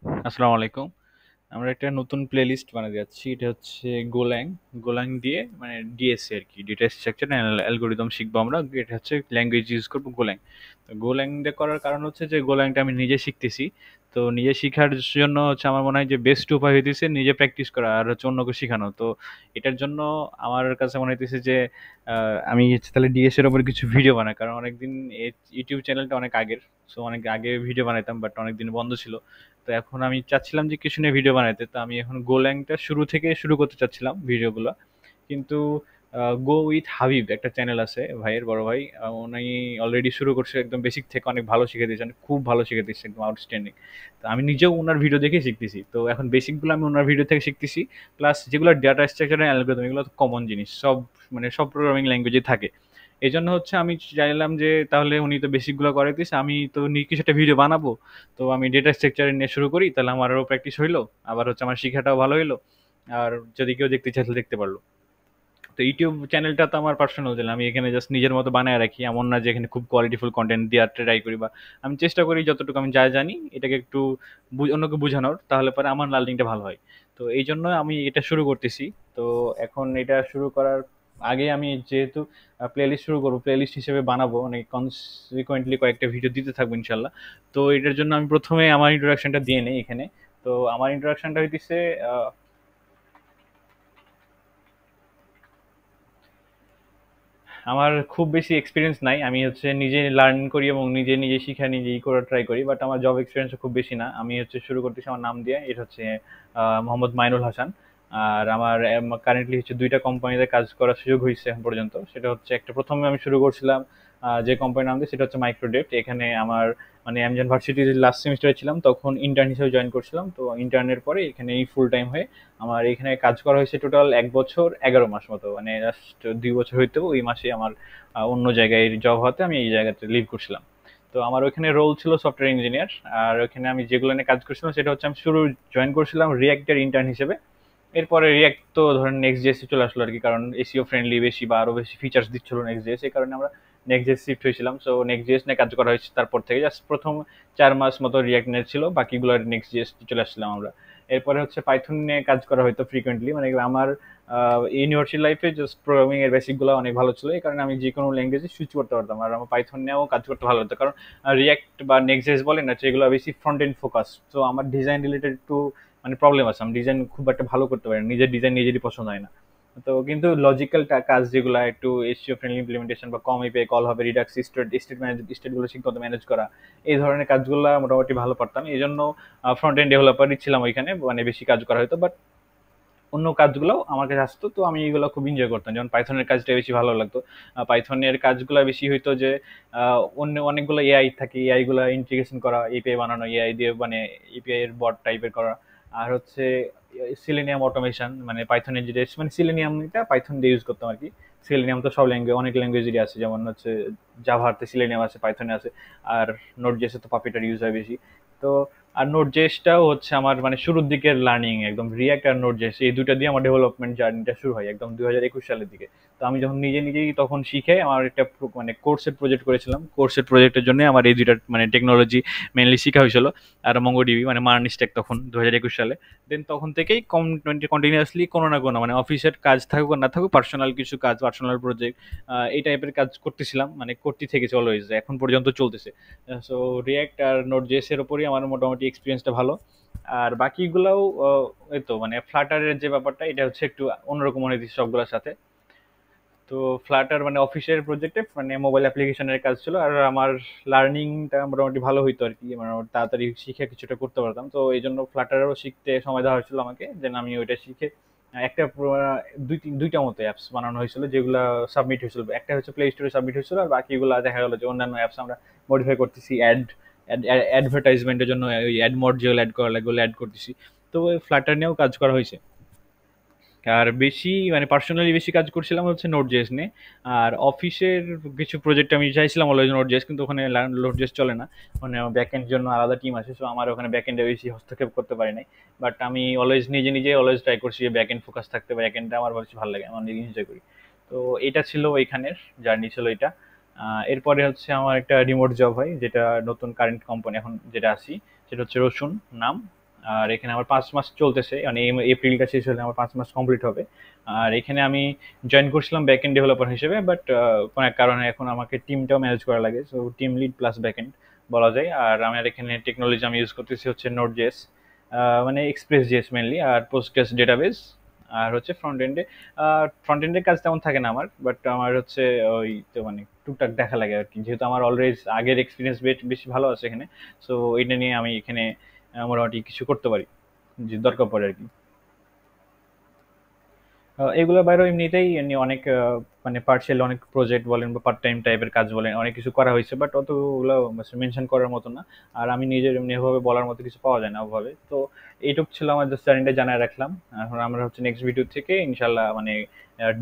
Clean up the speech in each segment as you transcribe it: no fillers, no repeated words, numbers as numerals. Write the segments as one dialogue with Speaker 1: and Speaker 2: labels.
Speaker 1: আসসালামু আলাইকুম। আমরা একটা নতুন প্লেলিস্ট বানাতে যাচ্ছি। এটা হচ্ছে গোল্যাং। গোল্যাং দিয়ে মানে ডিএসএ আর কি, ডেটা স্ট্রাকচার অ্যালগোরিদম শিখবো আমরা। এটা হচ্ছে ল্যাঙ্গুয়েজ ইউজ করবো গোল্যাং। তো গোল্যাং দিয়ে করার কারণ হচ্ছে যে গোল্যাংটা আমি নিজে শিখতেছি। তো নিজে শিখার জন্য হচ্ছে আমার মনে হয় যে বেস্ট উপায় হইতেছে নিজে প্র্যাকটিস করা আর হচ্ছে অন্যকে শেখানো। তো এটার জন্য আমার কাছে মনে হইতেছে যে আমি হচ্ছে তাহলে ডিএস এর উপর কিছু ভিডিও বানাই, কারণ অনেকদিন ইউটিউব চ্যানেলটা অনেক আগের। সো অনেক আগে ভিডিও বানাইতাম, বাট অনেকদিন বন্ধ ছিল। তো এখন আমি চাচ্ছিলাম যে কিছু নিয়ে ভিডিও বানাইতে। তো আমি এখন গোল্যাংটা শুরু থেকে শুরু করতে চাচ্ছিলাম ভিডিওগুলো। কিন্তু গো উইথ হাবিব একটা চ্যানেল আছে ভাইয়ের, বড় ভাই। উনি অলরেডি শুরু করছে একদম বেসিক থেকে, অনেক ভালো শিখে দিয়েছেন, খুব ভালো শিখে দিচ্ছে, একদম আউটস্ট্যান্ডিং। তো আমি নিজেও ওনার ভিডিও দেখে শিখতেছি। তো এখন বেসিকগুলো আমি ওনার ভিডিও থেকে শিখতেছি। প্লাস যেগুলো ডাটা স্ট্রাকচার এন্ড অ্যালগরিদম, এগুলো তো কমন জিনিস, সব মানে সব প্রোগ্রামিং ল্যাঙ্গুয়েজে থাকে। এই জন্য হচ্ছে আমি চাইলাম যে তাহলে উনি তো বেসিকগুলো করাইতেছে, আমি তো কিছু একটা ভিডিও বানাবো। তো আমি ডেটা স্ট্রাকচার নিয়ে শুরু করি, তাহলে আমারও প্র্যাকটিস হইলো, আবার হচ্ছে আমার শিখাটাও ভালো হইলো। আর যদি কেউ দেখতে চাইলে দেখতে পারলো। তো ইউটিউব চ্যানেলটা তো আমার পার্সোনাল চ্যানেল, আমি এখানে জাস্ট নিজের মতো বানায় রাখি, এমন না যে এখানে খুব কোয়ালিটিফুল কন্টেন্ট দেওয়ার ট্রাই করি। বা আমি চেষ্টা করি যতটুকু আমি যা জানি এটাকে একটু অন্যকে বোঝানোর, তাহলে পরে আমার লার্নিংটা ভালো হয়। তো এই জন্য আমি এটা শুরু করতেছি। তো এখন এটা শুরু করার আগে আমি যেহেতু প্লেলিস্ট শুরু করবো, প্লেলিস্ট হিসেবে বানাবো, মানে কনসিকুয়েন্টলি কয়েকটা ভিডিও দিতে থাকবো ইনশাল্লাহ। তো এটার জন্য আমি প্রথমে আমার ইন্ট্রোডাকশনটা দিয়ে নেই এখানে। তো আমার ইন্ট্রোডাকশনটা হইতেছে, আমার খুব বেশি এক্সপিরিয়েন্স নাই। আমি হচ্ছে নিজে লার্ন করি এবং নিজে নিজে শিখা নিজেই করার ট্রাই করি, বাট আমার জব এক্সপিরিয়েন্স খুব বেশি না। আমি হচ্ছে শুরু করতেছি আমার নাম দিয়ে, এটা হচ্ছে মোহাম্মদ মাইনুল হাসান। আর আমার কারেন্টলি হচ্ছে দুইটা কোম্পানিতে কাজ করার সুযোগ হয়েছে এখন পর্যন্ত। সেটা হচ্ছে একটা, প্রথমে আমি শুরু করছিলাম যে কোম্পানির নাম দিয়ে, সেটা হচ্ছে মাইক্রোডেট। এখানে আমার মানে অ্যামাজন ভার্সিটির লাস্ট সেমিস্টারে ছিলাম, তখন ইন্টার্ন হিসেবে জয়েন করছিলাম। তো ইন্টার্নের পরে এখানে ফুল টাইম হয়ে আমার এখানে কাজ করা হয়েছে টোটাল 1 বছর 11 মাস মতো, মানে জাস্ট 2 বছর হইতেও ওই মাসে আমার অন্য জায়গায় জব হতে আমি এই জায়গাতে লিভ করছিলাম। তো আমার ওইখানে রোল ছিল সফটওয়্যার ইঞ্জিনিয়ার। আর ওইখানে আমি যেগুলো নিয়ে কাজ করছিলাম সেটা হচ্ছে আমি শুরু জয়েন করছিলাম রিয়াক্টের ইন্টার্ন হিসেবে। এরপরে রিয়াক্ট তো ধরেন নেক্সট জেএসে চলে আসলো আর কি, কারণ এসিও ফ্রেন্ডলি বেশি বা আরো বেশি ফিচার্স দিচ্ছিল নেক্সট জেএস, এই কারণে আমরা নেক্সট জেএস শিফট হয়েছিলাম। সো নেক্সট জেএস নিয়ে কাজ করা হয়েছে তারপর থেকে, জাস্ট প্রথম 4 মাস মতো রিয়াক্ট নিয়ে ছিল, বাকিগুলো নেক্সট জেএস চলে আসছিলাম আমরা। এরপরে হচ্ছে পাইথন নিয়ে কাজ করা হয়তো ফ্রিকোয়েন্টলি, মানে আমার ইউনিভার্সিটি লাইফে জাস্ট প্রোগ্রামিং এর বেসিক গুলো অনেক ভালো ছিল, এই কারণে আমি যে কোনো ল্যাঙ্গুয়েজে সুইচ করতে পারতাম। আর আমার পাইথন নিয়েও কাজ করতে ভালো হতো, কারণ রিয়াক্ট বা নেক্সট জেএস বলেন না, যেগুলো বেশি ফ্রন্ট এন্ড ফোকাস। তো আমার ডিজাইন রিলেটেড একটু মানে প্রবলেম আছে, আমি ডিজাইন খুব একটা ভালো করতে পারি না, নিজের ডিজাইন নিজেরই পছন্দ হয় না। তো কিন্তু লজিক্যাল কাজ যেগুলো একটু এসইও ফ্রেন্ডলি ইমপ্লিমেন্টেশন বা কম এপিআই কল হবে, রিডাক্স স্টেটগুলো ঠিকমতো ম্যানেজ করা, এই ধরনের কাজগুলো মোটামুটি ভালো পারতাম। এই জন্য ফ্রন্ট এন্ড ডেভেলপারই ছিলাম ওইখানে, মানে বেশি কাজ করা হতো। বাট অন্য কাজগুলো আমার কাছে আসতো, তো আমি এগুলো খুব এনজয় করতাম। যেমন পাইথনের কাজটা বেশি ভালো লাগতো। পাইথনের কাজগুলো বেশি হইতো যে অন্য অনেকগুলো এআই থাকে, এআই গুলো ইন্টিগ্রেশন করা, এপিআই বানানো এআই দিয়ে, মানে এপিআই এর বট টাইপের করা। আর হচ্ছে সিলেনিয়াম অটোমেশন, মানে পাইথনের যেটা মানে সিলেনিয়ামটা পাইথন দিয়ে ইউজ করতাম আর কি। সিলেনিয়াম তো সব ল্যাঙ্গুয়েজ, অনেক ল্যাঙ্গুয়েজেরই আছে, যেমন হচ্ছে জাভাতে সিলেনিয়াম আছে, পাইথনে আছে। আর নোট জেসে তো পাপিটার ইউজ হয় বেশি। তো আর নোট জেসটাও হচ্ছে আমার মানে শুরুর দিকের লার্নিং, একদম রিয়াক্ট আর নোট জেস এই দুইটা দিয়ে আমার ডেভেলপমেন্ট জার্নিটা শুরু হয় একদম 2021 সালের দিকে। তো আমি যখন নিজে নিজেই তখন শিখে আমার একটা মানে কোর্সের প্রজেক্ট করেছিলাম, কোর্সের প্রজেক্টের জন্য আমার এই দুইটা মানে টেকনোলজি মেনলি শেখা হয়েছিল। আর মঙ্গোডিবি মানে মার্ন স্ট্যাক তখন 2021 সালে। দেন তখন থেকেই কন্টিনিউয়াসলি কোনো না কোনো মানে অফিসের কাজ থাকুক আর না থাকুক, পার্সোনাল কিছু কাজ, পার্সোনাল প্রজেক্ট, এই টাইপের কাজ করতেছিলাম, মানে করতে থেকেছে অলওয়েজ, এখন পর্যন্ত চলতেছে। সো রিয়াক্ট আর নোট জেএস এর উপরই আমার মোটামুটি এক্সপিরিয়েন্সটা ভালো। আর বাকিগুলাও এই তো মানে ফ্লাটারের যে ব্যাপারটা, এটা হচ্ছে একটু অন্যরকম মনে হচ্ছে সবগুলোর সাথে। তো ফ্লাটার মানে অফিসের প্রজেক্টে মানে মোবাইল অ্যাপ্লিকেশনের কাজ ছিল, আর আমার লার্নিংটা মোটামুটি ভালো হইতো আর কি, মানে তাড়াতাড়ি শিখে কিছুটা করতে পারতাম। তো এই জন্য ফ্লাটারও শিখতে সময় দেওয়া হয়েছিল আমাকে, যেন আমি ওইটা শিখে একটা দুইটা মতো অ্যাপস বানানো হয়েছিল, যেগুলো সাবমিট হয়েছিল। একটা হচ্ছে প্লে স্টোরে সাবমিট হয়েছিল, আর বাকিগুলো দেখা গেলো যে অন্যান্য অ্যাপস আমরা মডিফাই করতেছি, অ্যাডভার্টাইজমেন্টের জন্য ওই অ্যাড মোড যেগুলো অ্যাড করা লাগে ওগুলো অ্যাড করতেছি। তো ওই ফ্লাটার নিয়েও কাজ করা হয়েছে। আর বেশি মানে পার্সোনালি বেশি কাজ করছিলাম হচ্ছে নোট জেস নিয়ে। আর অফিসের কিছু প্রজেক্ট আমি চাইছিলাম অলওয়েজ নোট জেস, কিন্তু ওখানে নোট জেস চলে না, মানে ব্যাক এন্ড জন্য আলাদা টিম আছে। সো আমার ওখানে ব্যাক এন্ডে বেশি হস্তক্ষেপ করতে পারি নাই। বাট আমি অলওয়েজ নিজে নিজে অলওয়েজ ট্রাই করছি যে ব্যাক এন্ড ফোকাস থাকতে, ব্যাক এন্ডটা আমার বেশি ভালো লাগে, আমার নিজে এনজয় করি। তো এটা ছিল ওইখানের জার্নি, ছিল এটা। এরপরে হচ্ছে আমার একটা রিমোট জব হয়, যেটা নতুন কারেন্ট কোম্পানি এখন যেটা আছি, সেটা হচ্ছে রসুন নাম। আর এখানে আমার 5 মাস চলতেছে, মানে এই এপ্রিলটা শেষ হলে আমার 5 মাস কমপ্লিট হবে। আর এখানে আমি জয়েন করছিলাম ব্যাক এন্ড ডেভেলপার হিসেবে, বাট কোনো এক কারণে এখন আমাকে টিমটাও ম্যানেজ করা লাগে, so team lead plus back end বলা যায়। আর আমার এখানে টেকনোলজি আমি ইউজ করতেছি হচ্ছে নোড জেএস, মানে এক্সপ্রেস জেএস মেনলি, আর পোস্টগ্রেস ডেটাবেস। আর হচ্ছে ফ্রন্ট এন্ডের কাজ তেমন থাকে না আমার, বাট আমার হচ্ছে ওই তো মানে টুকটাক দেখা লাগে আর কি, যেহেতু আমার অলরেডি আগের এক্সপিরিয়েন্স বেশি ভালো আছে এখানে। সো এটা নিয়ে আমি এখানে মোটামুটি কিছু করতে পারি যে দরকার পড়ে আর কি। এগুলোর বাইরেও এমনিতেই এমনি অনেক মানে পার্সিয়াল অনেক প্রজেক্ট বলেন বা পার্ট টাইম টাইপের কাজ বলেন, অনেক কিছু করা হয়েছে, বাট অতগুলো মেনশন করার মতো না। আর আমি নিজের এমনি এভাবে বলার মতো কিছু পাওয়া যায় না ওভাবে। তো এইটুক ছিল আমার জাস্ট জার্নিটা জানায় রাখলাম। এখন আমরা হচ্ছে নেক্সট ভিডিও থেকে ইনশাল্লাহ মানে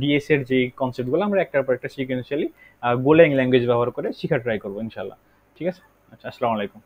Speaker 1: ডিএস এর যে কনসেপ্টগুলো আমরা একটার পর একটা সিকুয়েন্সিয়ালি গোল্যাং ল্যাঙ্গুয়েজ ব্যবহার করে শেখার ট্রাই করবো ইনশাল্লাহ। ঠিক আছে, আচ্ছা, আসসালামু আলাইকুম।